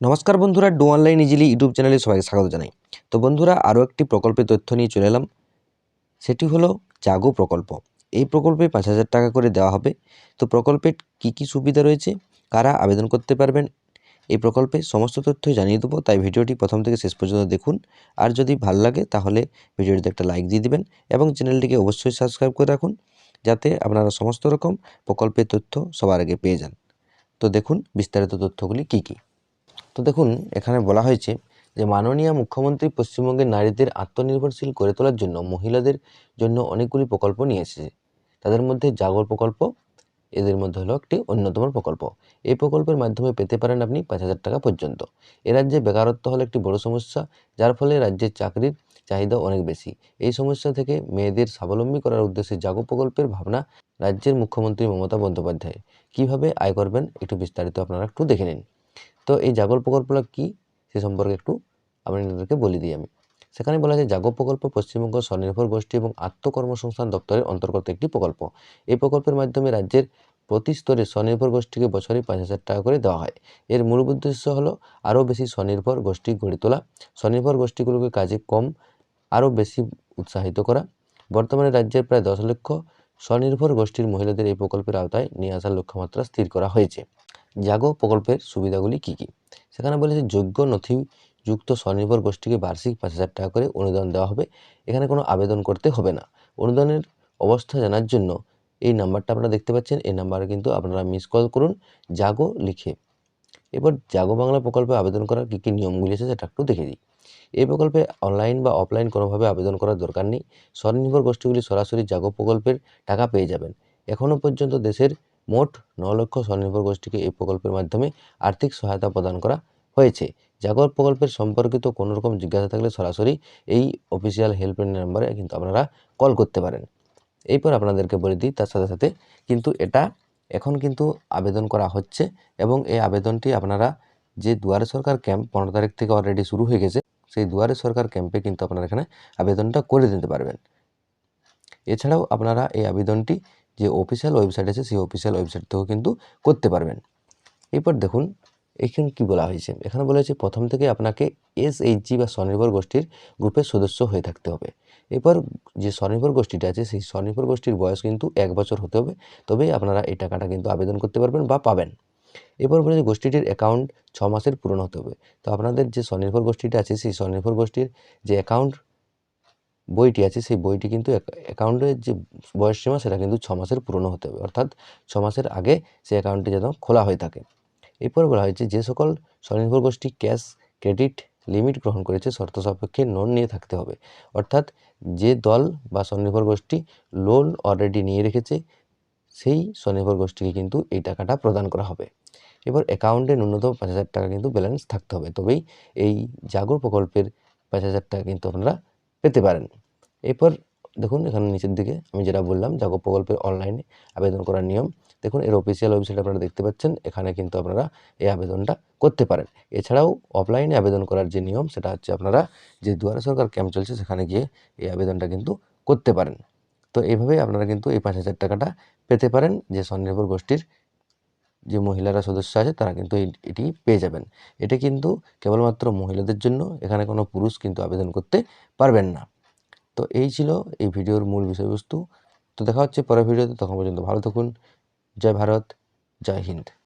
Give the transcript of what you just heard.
নমস্কার বন্ধুরা, do online easily YouTube চ্যানেলে সবাইকে স্বাগত জানাই। তো বন্ধুরা, আরও একটি প্রকল্পের তথ্য নিয়ে চলে এলাম। সেটি হলো জাগো প্রকল্প। এই প্রকল্পে ৫,০০০ টাকা করে দেওয়া হবে। তো প্রকল্পের কী কী সুবিধা রয়েছে, কারা আবেদন করতে পারবেন, এই প্রকল্পে সমস্ত তথ্যই জানিয়ে দেবো। তাই ভিডিওটি প্রথম থেকে শেষ পর্যন্ত দেখুন। আর যদি ভালো লাগে তাহলে ভিডিওটিতে একটা লাইক দিয়ে দিবেন এবং চ্যানেলটিকে অবশ্যই সাবস্ক্রাইব করে রাখুন, যাতে আপনারা সমস্ত রকম প্রকল্পের তথ্য সবার আগে পেয়ে যান। তো দেখুন বিস্তারিত তথ্যগুলি কী কী। তো দেখুন, এখানে বলা হয়েছে যে মাননীয় মুখ্যমন্ত্রী পশ্চিমবঙ্গের নারীদের আত্মনির্ভরশীল করে তোলার জন্য মহিলাদের জন্য অনেকগুলি প্রকল্প নিয়ে এসেছে। তাদের মধ্যে জাগর প্রকল্প এদের মধ্যে হলো একটি অন্যতম প্রকল্প। এই প্রকল্পের মাধ্যমে পেতে পারেন আপনি ৫,০০০ টাকা পর্যন্ত। এ রাজ্যে বেকারত্ব হলো একটি বড় সমস্যা, যার ফলে রাজ্যের চাকরির চাহিদা অনেক বেশি। এই সমস্যা থেকে মেয়েদের স্বাবলম্বী করার উদ্দেশ্যে জাগো প্রকল্পের ভাবনা রাজ্যের মুখ্যমন্ত্রী মমতা বন্দ্যোপাধ্যায়। কীভাবে আয় করবেন একটু বিস্তারিত আপনারা একটু দেখে নিন। তো এই জাগর প্রকল্পটা কী সে সম্পর্কে একটু আপনাদেরকে বলে দিই আমি। সেখানে বলা যায় জাগো প্রকল্প পশ্চিমবঙ্গ স্বনির্ভর গোষ্ঠী এবং আত্মকর্মসংস্থান দপ্তরের অন্তর্গত একটি প্রকল্প। এই প্রকল্পের মাধ্যমে রাজ্যের প্রতি স্তরে স্বনির্ভর গোষ্ঠীকে বছরে ৫,০০০ টাকা করে দেওয়া হয়। এর মূল উদ্দেশ্য হলো আরও বেশি স্বনির্ভর গোষ্ঠী গড়ে তোলা, স্বনির্ভর গোষ্ঠীগুলোকে কাজে কম আরও বেশি উৎসাহিত করা। বর্তমানে রাজ্যের প্রায় ১০ লক্ষ স্বনির্ভর গোষ্ঠীর মহিলাদের এই প্রকল্পের আওতায় নিয়ে আসার লক্ষ্যমাত্রা স্থির করা হয়েছে। জাগো প্রকল্পের সুবিধাগুলি কী কী? সেখানে বলেছে যোগ্য নথিযুক্ত স্বনির্ভর গোষ্ঠীকে বার্ষিক ৫,০০০ টাকা করে অনুদান দেওয়া হবে। এখানে কোনো আবেদন করতে হবে না। অনুদানের অবস্থা জানার জন্য এই নাম্বারটা আপনারা দেখতে পাচ্ছেন, এই নাম্বারে কিন্তু আপনারা মিস কল করুন জাগো লিখে। এবার জাগো বাংলা প্রকল্পে আবেদন করার কী কী নিয়মগুলি আছে সেটা একটু দেখে দিই। এই প্রকল্পে অনলাইন বা অফলাইন কোনোভাবে আবেদন করার দরকার নেই। স্বনির্ভর গোষ্ঠীগুলি সরাসরি জাগো প্রকল্পের টাকা পেয়ে যাবেন। এখনও পর্যন্ত দেশের মোট ৯ লক্ষ স্বনির্ভর গোষ্ঠীকে এই প্রকল্পের মাধ্যমে আর্থিক সহায়তা প্রদান করা হয়েছে। জাগো প্রকল্পের সম্পর্কিত কোনো রকম জিজ্ঞাসা থাকলে সরাসরি এই অফিসিয়াল হেল্পলাইন নাম্বারে কিন্তু আপনারা কল করতে পারেন। এরপর আপনাদেরকে বলে দিই, তার সাথে সাথে কিন্তু এটা এখন কিন্তু আবেদন করা হচ্ছে এবং এই আবেদনটি আপনারা যে দুয়ারে সরকার ক্যাম্প ১৫ তারিখ থেকে অলরেডি শুরু হয়ে গেছে, সেই দুয়ারে সরকার ক্যাম্পে কিন্তু আপনারা এখানে আবেদনটা করে দিতে পারবেন। এছাড়াও আপনারা এই আবেদনটি যে অফিসিয়াল ওয়েবসাইট আছে সেই অফিসিয়াল ওয়েবসাইট থেকেও কিন্তু করতে পারবেন। এরপর দেখুন এখানে কী বলা হয়েছে। এখানে বলা হয়েছে প্রথম থেকে আপনাকে এসএইচজি বা স্বনির্ভর গোষ্ঠীর গ্রুপের সদস্য হয়ে থাকতে হবে। এরপর যে স্বনির্ভর গোষ্ঠীটা আছে সেই স্বনির্ভর গোষ্ঠীর বয়স কিন্তু ১ বছর হতে হবে, তবেই আপনারা এই টাকাটা কিন্তু আবেদন করতে পারবেন বা পাবেন। এরপর বলেছে গোষ্ঠীটির অ্যাকাউন্ট ৬ মাসের পূরণ হতে হবে। তো আপনাদের যে স্বনির্ভর গোষ্ঠীটা আছে সেই স্বনির্ভর গোষ্ঠীর যে অ্যাকাউন্ট বইটি আছে সেই বইটি কিন্তু অ্যাকাউন্টের যে বয়সসীমা সেটা কিন্তু ৬ মাসের পুরনো হতে হবে, অর্থাৎ ৬ মাসের আগে সেই অ্যাকাউন্টটি যেন খোলা হয়ে থাকে। এরপর বলা হয়েছে যে সকল স্বনির্ভর গোষ্ঠী ক্যাশ ক্রেডিট লিমিট গ্রহণ করেছে শর্ত সাপেক্ষে লোন নিয়ে থাকতে হবে, অর্থাৎ যে দল বা স্বনির্ভর গোষ্ঠী লোন অলরেডি নিয়ে রেখেছে সেই স্বনির্ভর গোষ্ঠীকে কিন্তু এই টাকাটা প্রদান করা হবে। এবার অ্যাকাউন্টে ন্যূনতম ৫,০০০ টাকা কিন্তু ব্যালেন্স থাকতে হবে, তবেই এই জাগো প্রকল্পের ৫,০০০ টাকা কিন্তু আপনারা পেতে পারেন। এরপর দেখুন এখানে নিচের দিকে আমি যেটা বললাম জাগো প্রকল্পের অনলাইনে আবেদন করার নিয়ম, দেখুন এর অফিসিয়াল ওয়েবসাইট আপনারা দেখতে পাচ্ছেন, এখানে কিন্তু আপনারা এই আবেদনটা করতে পারেন। এছাড়াও অফলাইনে আবেদন করার যে নিয়ম সেটা হচ্ছে আপনারা যে দুয়ারে সরকার ক্যাম্প চলছে সেখানে গিয়ে এই আবেদনটা কিন্তু করতে পারেন। তো এইভাবেই আপনারা কিন্তু এই ৫,০০০ টাকাটা পেতে পারেন। যে স্বনির্ভর গোষ্ঠীর যে মহিলারা সদস্য আছে তারা কিন্তু এটি পেয়ে যাবেন। এটা কিন্তু কেবলমাত্র মহিলাদের জন্য, এখানে কোনো পুরুষ কিন্তু আবেদন করতে পারবেন না। তো এই ছিল এই ভিডিওর মূল বিষয়বস্তু। তো দেখা হচ্ছে পরের ভিডিওতে, তখন পর্যন্ত ভালো থাকুন। জয় ভারত, জয় হিন্দ।